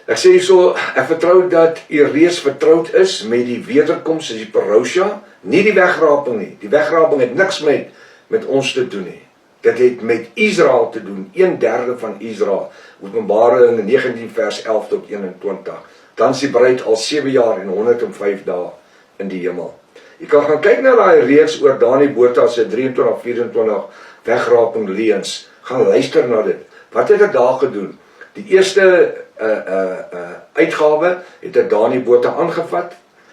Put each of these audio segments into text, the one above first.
Ek sê hierso, ek vertrou dat u reeds vertroud is met die wederkoms, is die parousia, nie die wegraping nie. Die wegraping het niks met ons te doen nie. Dit het met Israel te doen, 1/3 van Israel. Openbaring 19 vers 11 tot 21. Dan is die bruid al 7 jaar en 105 dae in die hemel. Jy kan gaan kyk na daai reeks oor Dani Botha se 23-24 wegraping leuns. Gaan luister na dit. Wat het ek daar gedoen? Die eerste uitgawe het ek Dani Botha aangevat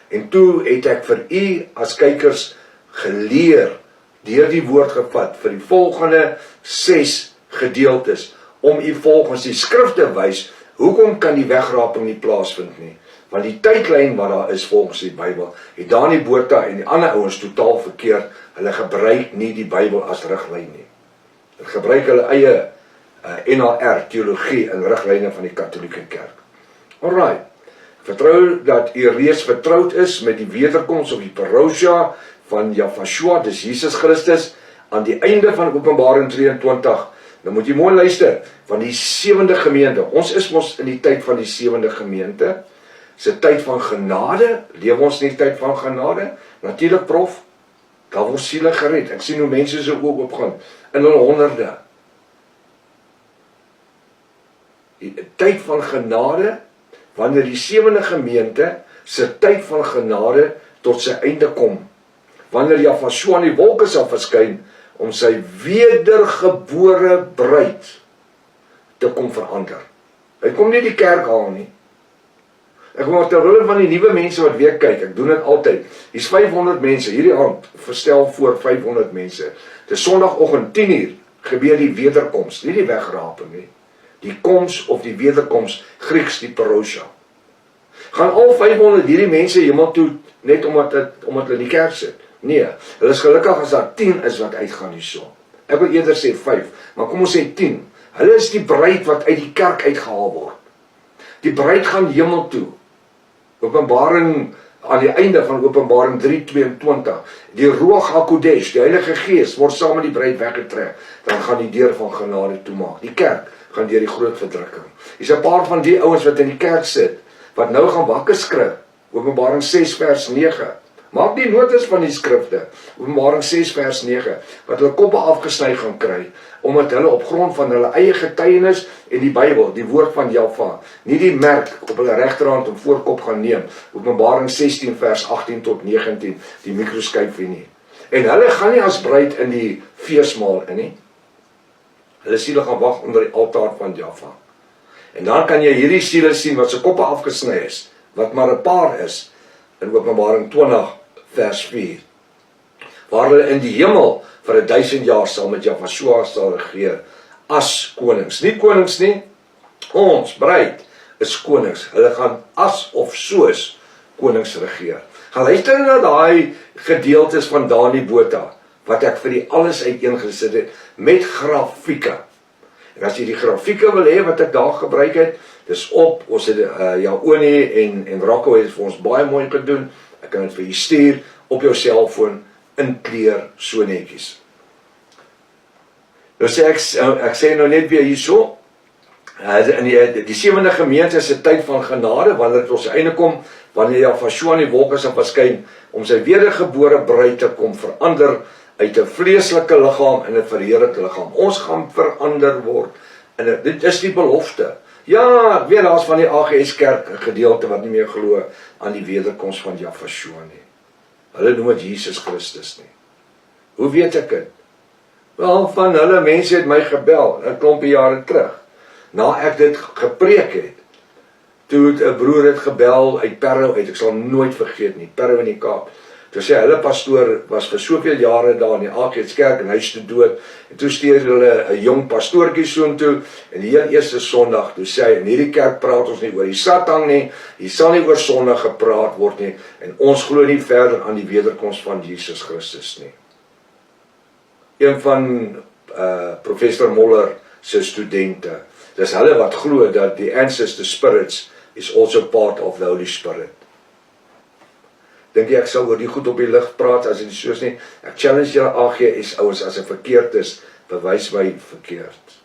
en toe het ek vir u as kykers geleer deur die woord gevat vir die volgende 6 gedeeltes om u volgens die skrif te wys hoekom kan die wegraping nie plaasvind nie. Want die tydlyn wat daar is volgens die Bybel, het Dani Botha en die ander ouens totaal verkeerd. Hulle gebruik nie die Bybel as riglyn nie. Hulle gebruik hulle eie NAR teologie en riglyne van die Katolieke Kerk. Alright. Vertrou dat u reeds vertroud is met die wederkoms of die parousia van Jahshua, dis Jesus Christus, aan die einde van Openbaring 23. Nou moet jy mooi luister, van die 7de gemeente. Ons is mos in die tyd van die 7de gemeente. Is 'n tyd van genade. Leef ons in die tyd van genade? Natuurlik, prof. Daar word siele gered. Ek sien hoe mense se oë oopgaan in hulle honderde. Die tyd van genade, wanneer die 7de gemeente se tyd van genade tot sy einde kom. Wanneer Jahshua in die wolke sal verskyn om sy wedergebore bruid te kom verander. Hy kom nie die kerk haal nie. Ek wil terwyl van die nuwe mense wat weer kyk, ek doen dit altyd. Hier's 500 mense, hierdie aand verstel voor 500 mense. Dis Sondagoggend 10:00 gebeur die wederkoms, nie die wegraping nie. Die koms of die wederkoms, Grieks die parousia. Gaan al 500 hierdie mense hemel toe net omdat hulle in die kerk sit? Nee, hulle is gelukkig as daar 10 is wat uitgaan hierso. Ek wil eerder sê 5, maar kom ons sê 10. Hulle is die bruid wat uit die kerk uitgehaal word. Die bruid gaan hemel toe. Openbaring aan die einde van Openbaring 3:22. Die Ruach HaKodesh, die Heilige Gees, word saam met die bruid weggetrek. Dan gaan die deur van genade toemaak. Die kerk gaan deur die groot verdrukking. Hier's 'n paar van die ouens wat in die kerk sit, wat nou gaan wakker skrik. Openbaring 6 vers 9. Maak die notas van die skrifte. Openbaring 6 vers 9. Wat hulle koppe afgesny gaan kry, omdat hulle op grond van hulle eie getuienis en die Bybel, die woord van Jahwe, nie die merk op hulle regterhand en voorkop gaan neem. Openbaring 16 vers 18 tot 19, die mikroskypie nie. En hulle gaan nie as bruid in die feesmaal in nie. Hulle siele gaan wag onder die altaar van Jahwe. En dan kan jy hierdie siele sien wat se koppe afgesny is, wat maar 'n paar is, in Openbaring 20 vers 4. Waar hulle in die hemel vir 1000 jaar sal met Jahshua sal regeer as konings. Nie konings nie, ons bruid is konings. Hulle gaan as of soos konings regeer. Gaan luister na daai gedeeltes van Dani Botha, wat ek vir die alles uiteengesit het, met grafieke. En as jy die grafieke wil hê wat ek daar gebruik het, dis op, ons het Jaonie en Rocco het vir ons baie mooi gedoen. Ek kan dit vir jy stuur op jou selfoon in kleur so netjies. Nou sê ek sê nou net weer hierso, in die 7de gemeente se tyd van genade, wanneer dit ons einde kom, wanneer Jahshua in die wolke sal verskyn om sy wedergebore bruid te kom verander uit 'n vleeslike liggaam in 'n verheerlikte liggaam. Ons gaan verander word. En dit is die belofte. Ja, ek weet daar's van die AGS kerk 'n gedeelte wat nie meer glo aan die wederkoms van Jahshua nie. Hulle noem dit Jesus Christus nie. Hoe weet ek dit? Wel, van hulle mense het my gebel 'n klompie jare terug. Na ek dit gepreek het, toe het 'n broer het gebel uit Parow uit, ek sal nooit vergeet nie, Parow in die Kaap. Toe sê hulle pastoor was vir soveel jare daar in die AGS kerk en hy is te dood. En toe stuur hulle 'n jong pastoortjie soontoe en die heel eerste Sondag toe sê hy, in hierdie kerk praat ons nie oor die Satan nie, hier sal nie oor sonde gepraat word nie en ons glo nie verder aan die wederkoms van Jesus Christus nie. Een van professor Moller se studente, dis hulle wat glo dat die ancestor spirits is also part of the Holy Spirit. Dink jy ek sal oor die goed op die lig praat as dit soos nie? Ek challenge julle AGS ouens as 'n verkeerd is, bewys my verkeerd.